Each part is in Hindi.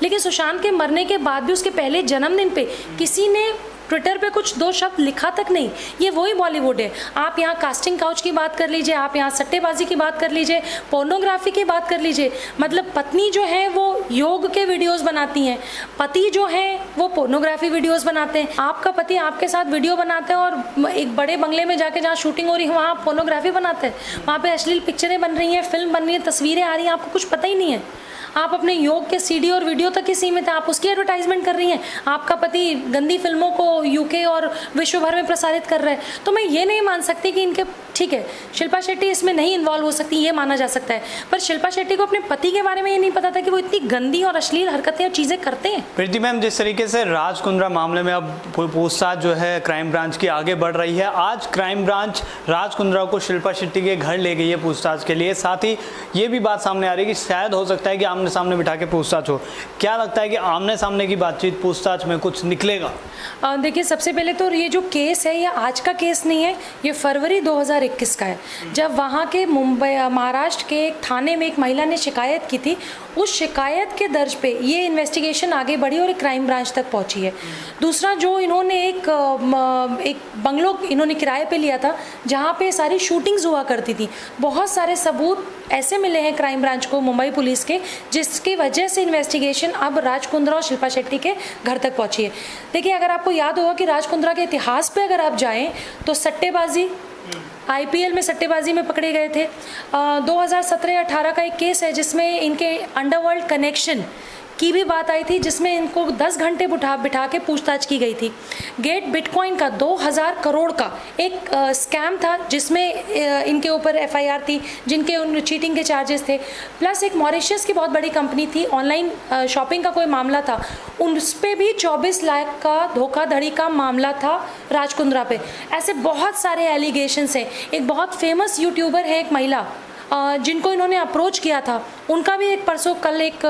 लेकिन सुशांत के मरने के बाद भी उसके पहले जन्मदिन पे किसी ने ट्विटर पे कुछ दो शब्द लिखा तक नहीं। ये वही बॉलीवुड है। आप यहाँ कास्टिंग काउच की बात कर लीजिए, आप यहाँ सट्टेबाजी की बात कर लीजिए, पोर्नोग्राफी की बात कर लीजिए। मतलब पत्नी जो है वो योग के वीडियोस बनाती हैं, पति जो है वो पोर्नोग्राफी वीडियोस बनाते हैं। आपका पति आपके साथ वीडियो बनाते हैं और एक बड़े बंगले में जाके जहाँ शूटिंग हो रही है वहाँ पोर्नोग्राफी बनाते हैं, वहाँ पे अश्लील पिक्चरें बन रही हैं, फिल्म बन रही है, तस्वीरें आ रही हैं, आपको कुछ पता ही नहीं है। आप अपने योग के सीडी और वीडियो तक ही सीमित है, आप उसकी एडवर्टाइजमेंट कर रही हैं। आपका पति गंदी फिल्मों को यूके और विश्व भर में प्रसारित कर रहा है। तो मैं ये नहीं मान सकती कि इनके, ठीक है शिल्पा शेट्टी इसमें नहीं इन्वॉल्व हो सकती, ये माना जा सकता है, पर शिल्पा शेट्टी को अपने पति के बारे में ये नहीं पता था कि वो इतनी गंदी और अश्लील हरकतें और चीज़ें करते हैं। प्रीति मैम, जिस तरीके से राज कुंद्रा मामले में अब पूछताछ जो है क्राइम ब्रांच की आगे बढ़ रही है, आज क्राइम ब्रांच राज कुंद्रा को शिल्पा शेट्टी के घर ले गई है पूछताछ के लिए। साथ ही ये भी बात सामने आ रही है कि शायद हो सकता है कि आमने सामने बिठा के पूछताछ हो। क्या लगता है कि आमने सामने की बातचीत पूछताछ में कुछ निकलेगा? देखिए, सबसे पहले तो ये जो केस है ये आज का केस नहीं है, ये फरवरी 2021 का है, जब वहाँ के महाराष्ट्र के एक थाने में एक महिला ने शिकायत की थी। उस शिकायत के दर्ज पे ये इन्वेस्टिगेशन आगे बढ़ी और एक क्राइम ब्रांच तक पहुंची है। दूसरा, जो इन्होंने एक बंगलो इन्होंने किराए पे लिया था जहाँ पे सारी शूटिंग्स हुआ करती थी, बहुत सारे सबूत ऐसे मिले हैं क्राइम ब्रांच को, मुंबई पुलिस के, जिसकी वजह से इन्वेस्टिगेशन अब राज कुंद्रा और शिल्पा शेट्टी के घर तक पहुंची है। देखिए, अगर आपको याद होगा कि राज कुंद्रा के इतिहास पे अगर आप जाएं तो सट्टेबाजी, आईपीएल में सट्टेबाजी में पकड़े गए थे। 2017-18 का एक केस है जिसमें इनके अंडरवर्ल्ड कनेक्शन की भी बात आई थी, जिसमें इनको 10 घंटे बिठा के पूछताछ की गई थी। गेट बिटकॉइन का 2000 करोड़ का एक स्कैम था जिसमें इनके ऊपर एफआईआर थी, जिनके चीटिंग के चार्जेस थे। प्लस एक मॉरिशस की बहुत बड़ी कंपनी थी, ऑनलाइन शॉपिंग का कोई मामला था, उस पर भी 24 लाख का धोखाधड़ी का मामला था राज कुंद्रा पे। ऐसे बहुत सारे एलिगेशंस हैं। एक बहुत फेमस यूट्यूबर है, एक महिला जिनको इन्होंने अप्रोच किया था, उनका भी एक परसों कल एक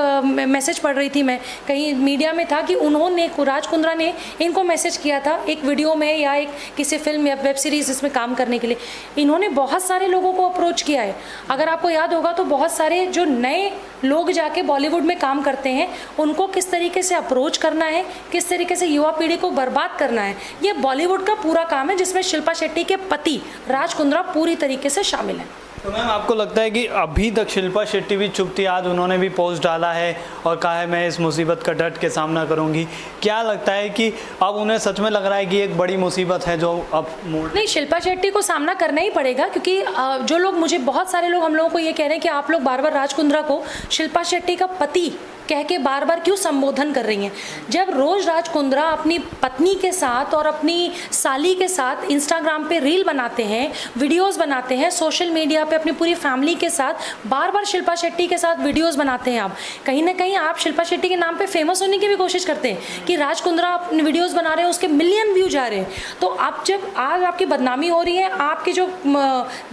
मैसेज पढ़ रही थी मैं, कहीं मीडिया में था कि उन्होंने, राज कुंद्रा ने इनको मैसेज किया था एक वीडियो में या एक किसी फिल्म या वेब सीरीज़ इसमें काम करने के लिए। इन्होंने बहुत सारे लोगों को अप्रोच किया है। अगर आपको याद होगा तो बहुत सारे जो नए लोग जाके बॉलीवुड में काम करते हैं उनको किस तरीके से अप्रोच करना है, किस तरीके से युवा पीढ़ी को बर्बाद करना है, ये बॉलीवुड का पूरा काम है, जिसमें शिल्पा शेट्टी के पति राज कुंद्रा पूरी तरीके से शामिल हैं। तो मैम, आपको लगता है कि अभी तक शिल्पा शेट्टी भी चुप थी? आज उन्होंने भी पोस्ट डाला है और कहा है मैं इस मुसीबत का डट के सामना करूंगी। क्या लगता है कि अब उन्हें सच में लग रहा है कि एक बड़ी मुसीबत है जो अब नहीं, शिल्पा शेट्टी को सामना करना ही पड़ेगा, क्योंकि जो लोग, मुझे बहुत सारे लोग, हम लोगों को ये कह रहे हैं कि आप लोग बार बार राज कुंद्रा को शिल्पा शेट्टी का पति कह के बार बार क्यों संबोधन कर रही हैं, जब रोज राज कुंद्रा अपनी पत्नी के साथ और अपनी साली के साथ इंस्टाग्राम पे रील बनाते हैं, वीडियोस बनाते हैं, सोशल मीडिया पे अपनी पूरी फैमिली के साथ बार बार शिल्पा शेट्टी के साथ वीडियोस बनाते हैं। आप कहीं ना कहीं आप शिल्पा शेट्टी के नाम पे फेमस होने की भी कोशिश करते हैं कि राज कुंद्रा अपने वीडियोस बना रहे हैं, उसके मिलियन व्यू जा रहे हैं। तो आप जब आज आपकी बदनामी हो रही है, आपकी जो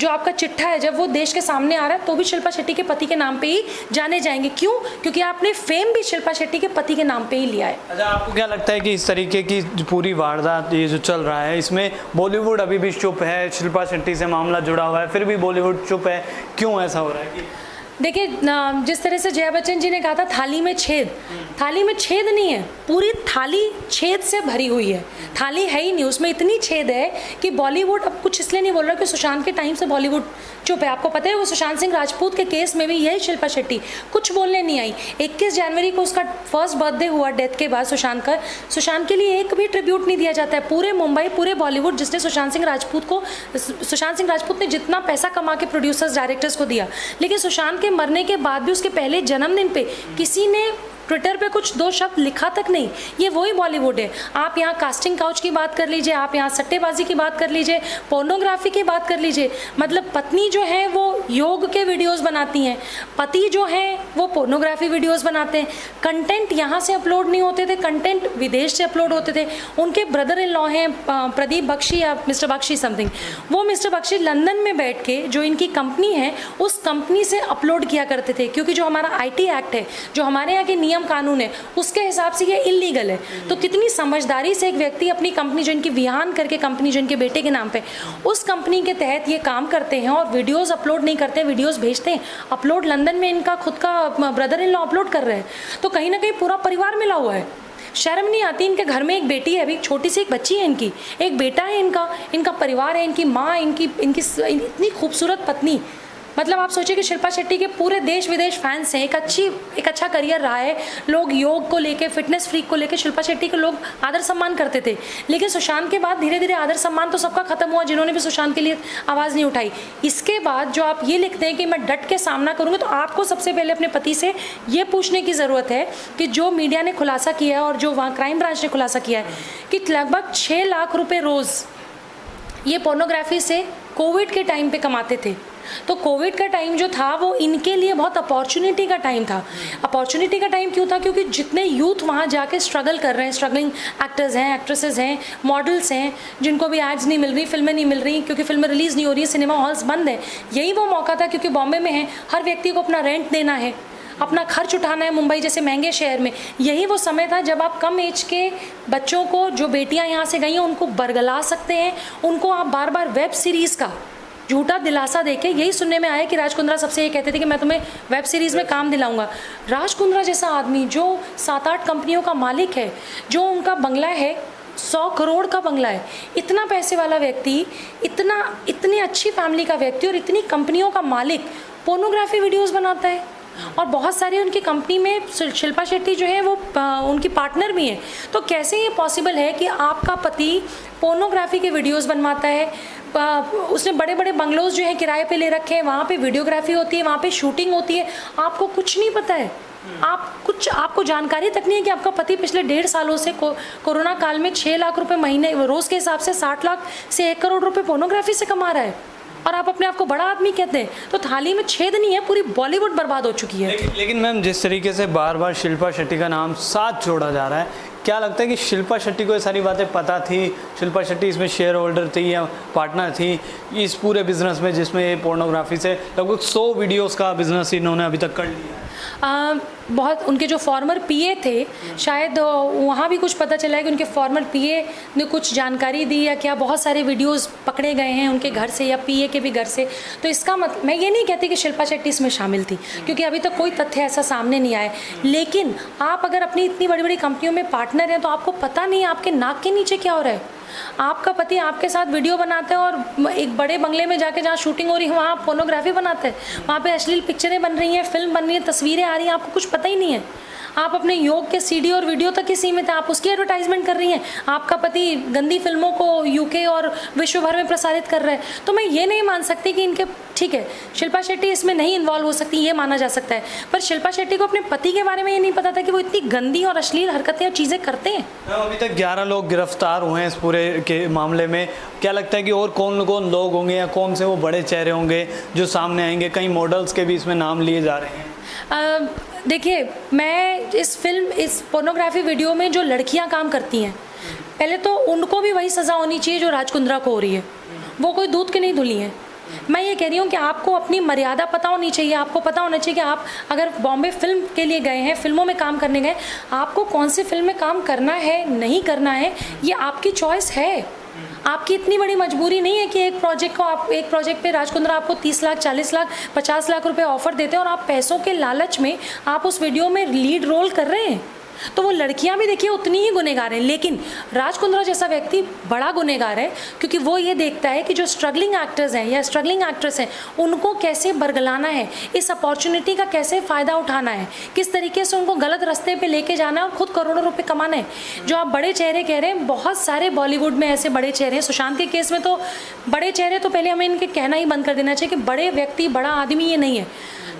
आपका चिट्ठा है जब वो देश के सामने आ रहा है, तो भी शिल्पा शेट्टी के पति के नाम पे ही जाने जाएंगे। क्यों? क्योंकि आपने फेम भी शिल्पा शेट्टी के पति के नाम पे ही लिया है। अच्छा, आपको क्या लगता है कि इस तरीके की पूरी वारदात ये जो चल रहा है, इसमें बॉलीवुड अभी भी चुप है? शिल्पा शेट्टी से मामला जुड़ा हुआ है फिर भी बॉलीवुड चुप है, क्यों ऐसा हो रहा है? कि देखिए, जिस तरह से जया बच्चन जी ने कहा था थाली में छेद, थाली में छेद नहीं है, पूरी थाली छेद से भरी हुई है, थाली है ही नहीं, उसमें इतनी छेद है कि बॉलीवुड अब कुछ इसलिए नहीं बोल रहा कि सुशांत के टाइम से बॉलीवुड चुप है। आपको पता है वो सुशांत सिंह राजपूत के केस में भी यही शिल्पा शेट्टी कुछ बोलने नहीं आई। 21 जनवरी को उसका फर्स्ट बर्थडे हुआ डेथ के बाद सुशांत का, सुशांत के लिए एक भी ट्रिब्यूट नहीं दिया जाता है। पूरे मुंबई, पूरे बॉलीवुड जिसने सुशांत सिंह राजपूत ने जितना पैसा कमा के प्रोड्यूसर्स, डायरेक्टर्स को दिया, लेकिन सुशांत के मरने के बाद भी उसके पहले जन्मदिन पे किसी ने ट्विटर पे कुछ दो शब्द लिखा तक नहीं। ये वही बॉलीवुड है। आप यहाँ कास्टिंग काउच की बात कर लीजिए, आप यहाँ सट्टेबाजी की बात कर लीजिए, पोर्नोग्राफी की बात कर लीजिए। मतलब पत्नी जो है वो योग के वीडियोस बनाती हैं, पति जो है वो पोर्नोग्राफी वीडियोस बनाते हैं। कंटेंट यहाँ से अपलोड नहीं होते थे, कंटेंट विदेश से अपलोड होते थे। उनके ब्रदर इन लॉ हैं प्रदीप बख्शी या मिस्टर बख्शी समथिंग, वो मिस्टर बख्शी लंदन में बैठ के जो इनकी कंपनी है उस कंपनी से अपलोड किया करते थे, क्योंकि जो हमारा IT एक्ट है, जो हमारे यहाँ के नियम नियम कानून है उसके हिसाब से ये इलीगल है। तो कितनी समझदारी से एक व्यक्ति अपनी कंपनी, जो इनकी विहान करके कंपनी जो इनके बेटे के नाम पे, उस कंपनी के तहत ये काम करते हैं और वीडियोस अपलोड नहीं करते, वीडियोस भेजते हैं, अपलोड लंदन में इनका खुद का ब्रदर इन लॉ अपलोड कर रहे हैं। तो कहीं ना कहीं पूरा परिवार मिला हुआ है। शर्म नहीं आती? इनके घर में एक बेटी है, अभी छोटी सी एक बच्ची है इनकी, एक बेटा है इनका परिवार है, इनकी माँ, इनकी इतनी खूबसूरत पत्नी। मतलब आप सोचिए कि शिल्पा शेट्टी के पूरे देश विदेश फैंस हैं, एक अच्छा करियर रहा है, लोग योग को लेके, फिटनेस फ्रीक को लेके शिल्पा शेट्टी को लोग आदर सम्मान करते थे। लेकिन सुशांत के बाद धीरे धीरे आदर सम्मान तो सबका खत्म हुआ, जिन्होंने भी सुशांत के लिए आवाज़ नहीं उठाई। इसके बाद जो आप ये लिखते हैं कि मैं डट के सामना करूँगी, तो आपको सबसे पहले अपने पति से ये पूछने की ज़रूरत है कि जो मीडिया ने खुलासा किया है और जो वहाँ क्राइम ब्रांच ने खुलासा किया है कि लगभग 6 लाख रुपये रोज़ ये पोर्नोग्राफी से कोविड के टाइम पे कमाते थे। तो कोविड का टाइम जो था वो इनके लिए बहुत अपॉर्चुनिटी का टाइम था। अपॉर्चुनिटी का टाइम क्यों था? क्योंकि जितने यूथ वहाँ जाके स्ट्रगल कर रहे हैं, स्ट्रगलिंग एक्टर्स हैं, एक्ट्रेसेस हैं, मॉडल्स हैं, जिनको भी एड्स नहीं मिल रही, फिल्में नहीं मिल रही क्योंकि फिल्में रिलीज़ नहीं हो रही, सिनेमा हॉल्स बंद हैं। यही वो मौका था, क्योंकि बॉम्बे में है, हर व्यक्ति को अपना रेंट देना है, अपना खर्च उठाना है, मुंबई जैसे महंगे शहर में। यही वो समय था जब आप कम एज के बच्चों को, जो बेटियां यहाँ से गई हैं, उनको बरगला सकते हैं, उनको आप बार बार वेब सीरीज़ का झूठा दिलासा देके। यही सुनने में आया कि राज कुंद्रा सबसे ये कहते थे कि मैं तुम्हें वेब सीरीज़ में काम दिलाऊंगा। राज कुंद्रा जैसा आदमी जो 7-8 कंपनियों का मालिक है, जो उनका बंगला है 100 करोड़ का बंगला है, इतना पैसे वाला व्यक्ति, इतनी अच्छी फैमिली का व्यक्ति और इतनी कंपनियों का मालिक पोर्नोग्राफी वीडियोस बनाता है। और बहुत सारी उनकी कंपनी में शिल्पा शेट्टी जो है वो उनकी पार्टनर भी हैं। तो कैसे ये पॉसिबल है कि आपका पति पोर्नोग्राफी के वीडियोस बनवाता है? उसने बड़े बड़े बंगलोज जो हैं किराए पे ले रखे हैं, वहाँ पे वीडियोग्राफी होती है, वहाँ पे शूटिंग होती है, आपको कुछ नहीं पता है। आपको जानकारी तक नहीं है कि आपका पति पिछले 1.5 सालों से कोरोना काल में 6 लाख रुपए महीने, रोज़ के हिसाब से 60 लाख से 1 करोड़ रुपए पोर्नोग्राफी से कमा रहा है, और आप अपने आप को बड़ा आदमी कहते हैं। तो थाली में छेद नहीं है, पूरी बॉलीवुड बर्बाद हो चुकी है। लेकिन मैम, जिस तरीके से बार बार शिल्पा शेट्टी का नाम साथ जोड़ा जा रहा है, क्या लगता है कि शिल्पा शेट्टी को ये सारी बातें पता थी? शिल्पा शेट्टी इसमें शेयर होल्डर थी या पार्टनर थी इस पूरे बिजनेस में, जिसमें पोर्नोग्राफी से लगभग 100 वीडियोस का बिजनेस इन्होंने अभी तक कर लिया? बहुत उनके जो फॉर्मर पीए थे, शायद वहाँ भी कुछ पता चला है कि उनके फॉर्मर पीए ने कुछ जानकारी दी या क्या, बहुत सारे वीडियोस पकड़े गए हैं उनके घर से या पीए के भी घर से। तो इसका मतलब, मैं ये नहीं कहती कि शिल्पा शेट्टी इसमें शामिल थी, क्योंकि अभी तक कोई तथ्य ऐसा सामने नहीं आया। लेकिन आप अगर अपनी इतनी बड़ी बड़ी कंपनियों में पार्टनर हैं, तो आपको पता नहीं आपके नाक के नीचे क्या हो रहा है। आपका पति आपके साथ वीडियो बनाता है और एक बड़े बंगले में जाके जहाँ शूटिंग हो रही है वहाँ पोर्नोग्राफी बनाते हैं, वहाँ पे अश्लील पिक्चरें बन रही हैं, फिल्म बन रही है, तस्वीरें आ रही हैं, आपको कुछ पता ही नहीं है। आप अपने योग के सीडी और वीडियो तक ही सीमित है, आप उसकी एडवर्टाइजमेंट कर रही हैं। आपका पति गंदी फिल्मों को यूके और विश्व भर में प्रसारित कर रहा है। तो मैं ये नहीं मान सकती कि इनके, ठीक है शिल्पा शेट्टी इसमें नहीं इन्वॉल्व हो सकती, ये माना जा सकता है, पर शिल्पा शेट्टी को अपने पति के बारे में ये नहीं पता था कि वो इतनी गंदी और अश्लील हरकतें और चीज़ें करते हैं। अभी तक 11 लोग गिरफ्तार हुए हैं इस पूरे के मामले में। क्या लगता है कि और कौन कौन लोग होंगे या कौन से वो बड़े चेहरे होंगे जो सामने आएंगे? कई मॉडल्स के भी इसमें नाम लिए जा रहे हैं। देखिए, मैं इस पोर्नोग्राफी वीडियो में जो लड़कियां काम करती हैं, पहले तो उनको भी वही सज़ा होनी चाहिए जो राज कुंद्रा को हो रही है। वो कोई दूध की नहीं धुली हैं। मैं ये कह रही हूँ कि आपको अपनी मर्यादा पता होनी चाहिए। आपको पता होना चाहिए कि आप अगर बॉम्बे फिल्म के लिए गए हैं, फिल्मों में काम करने गए, आपको कौन सी फिल्म में काम करना है, नहीं करना है, ये आपकी चॉइस है। आपकी इतनी बड़ी मजबूरी नहीं है कि एक प्रोजेक्ट पे राज कुंद्रा आपको 30 लाख, 40 लाख, 50 लाख रुपए ऑफर देते हैं और आप पैसों के लालच में आप उस वीडियो में लीड रोल कर रहे हैं। तो वो लड़कियां भी देखिए उतनी ही गुनहगार हैं, लेकिन राज कुंद्रा जैसा व्यक्ति बड़ा गुनहगार है, क्योंकि वो ये देखता है कि जो स्ट्रगलिंग एक्टर्स हैं या स्ट्रगलिंग एक्ट्रेस हैं, उनको कैसे बरगलाना है, इस अपॉर्चुनिटी का कैसे फ़ायदा उठाना है, किस तरीके से उनको गलत रास्ते पे लेके जाना है और खुद करोड़ों रुपए कमाना है। जो आप बड़े चेहरे कह रहे हैं, बहुत सारे बॉलीवुड में ऐसे बड़े चेहरे हैं। सुशांत के केस में तो बड़े चेहरे, तो पहले हमें इनके कहना ही बंद कर देना चाहिए कि बड़े व्यक्ति, बड़ा आदमी ये नहीं है।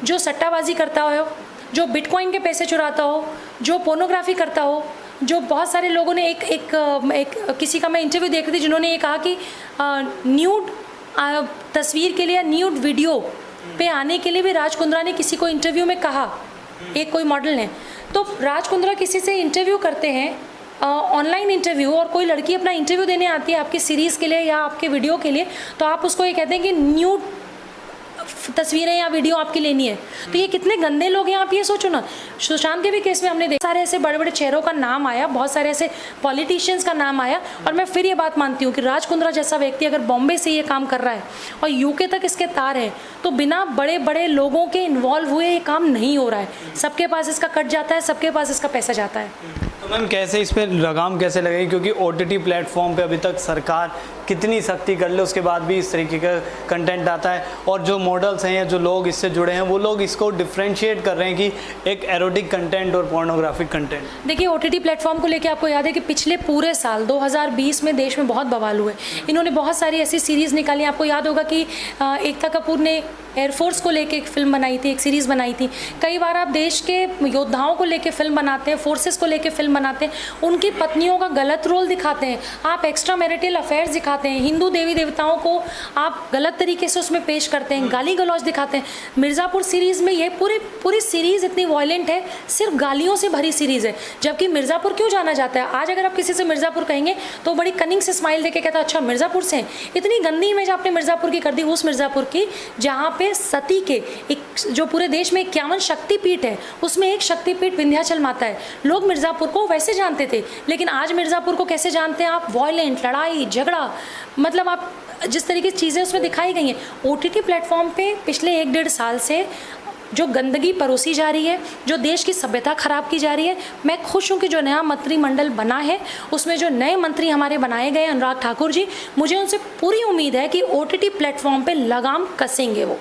जो सट्टाबाजी करता हो, जो बिटकॉइन के पैसे चुराता हो, जो पोर्नोग्राफी करता हो, जो बहुत सारे लोगों ने एक किसी का मैं इंटरव्यू देख रही थी जिन्होंने ये कहा कि न्यूड तस्वीर के लिए, न्यूड वीडियो पे आने के लिए भी राज कुंद्रा ने किसी को इंटरव्यू में कहा, एक कोई मॉडल ने। तो राज कुंद्रा किसी से इंटरव्यू करते हैं, ऑनलाइन इंटरव्यू, और कोई लड़की अपना इंटरव्यू देने आती है आपकी सीरीज़ के लिए या आपके वीडियो के लिए, तो आप उसको ये कहते हैं कि न्यूड तस्वीरें या वीडियो आपकी लेनी है। तो ये कितने गंदे लोग हैं, आप ये सोचो ना। सुशांत के भी केस में हमने देखा सारे ऐसे बड़े बड़े चेहरों का नाम आया, बहुत सारे ऐसे पॉलिटिशियंस का नाम आया, और मैं फिर ये बात मानती हूँ कि राज कुंद्रा जैसा व्यक्ति अगर बॉम्बे से ये काम कर रहा है और यूके तक इसके तार है, तो बिना बड़े बड़े लोगों के इन्वॉल्व हुए ये काम नहीं हो रहा है। सबके पास इसका कट जाता है, सबके पास इसका पैसा जाता है। तो मैम कैसे इस पर लगाम कैसे लगेगी, क्योंकि OTT प्लेटफॉर्म पे अभी तक सरकार कितनी सख्ती कर ले उसके बाद भी इस तरीके का कंटेंट आता है, और जो मॉडल्स हैं या जो लोग इससे जुड़े हैं वो लोग इसको डिफ्रेंशिएट कर रहे हैं कि एक एरोटिक कंटेंट और पोर्नोग्राफिक कंटेंट। देखिए OTT प्लेटफॉर्म को लेके आपको याद है कि पिछले पूरे साल 2020 में देश में बहुत बवाल हुए। इन्होंने बहुत सारी ऐसी सीरीज़ निकाली। आपको याद होगा कि एकता कपूर ने एयरफोर्स को लेके एक फिल्म बनाई थी, एक सीरीज़ बनाई थी। कई बार आप देश के योद्धाओं को लेके फिल्म बनाते हैं, फोर्सेस को लेके फिल्म बनाते हैं, उनकी पत्नियों का गलत रोल दिखाते हैं, आप एक्स्ट्रा मैरिटल अफेयर्स दिखाते हैं, हिंदू देवी देवताओं को आप गलत तरीके से उसमें पेश करते हैं, गाली गलौज दिखाते हैं। मिर्ज़ापुर सीरीज़ में ये पूरी सीरीज़ इतनी वायलेंट है, सिर्फ गालियों से भरी सीरीज़ है। जबकि मिर्ज़ापुर क्यों जाना जाता है? आज अगर आप किसी से मिर्ज़ापुर कहेंगे तो बड़ी कनिंग से स्माइल देके कहता है अच्छा मिर्ज़ापुर से। इतनी गंदी इमेज आपने मिर्ज़ापुर की कर दी, उस मिर्ज़ापुर की जहाँ सती के एक जो पूरे देश में 51 शक्तिपीठ है उसमें एक शक्तिपीठ विंध्याचल माता है। लोग मिर्ज़ापुर को वैसे जानते थे, लेकिन आज मिर्ज़ापुर को कैसे जानते हैं आप? वॉयलेंट, लड़ाई झगड़ा, मतलब आप जिस तरीके की चीज़ें उसमें दिखाई गई हैं। OTT प्लेटफॉर्म पे पिछले 1-1.5 साल से जो गंदगी परोसी जा रही है, जो देश की सभ्यता खराब की जा रही है, मैं खुश हूँ कि जो नया मंत्रिमंडल बना है उसमें जो नए मंत्री हमारे बनाए गए अनुराग ठाकुर जी, मुझे उनसे पूरी उम्मीद है कि OTT प्लेटफॉर्म पे लगाम कसेंगे वो।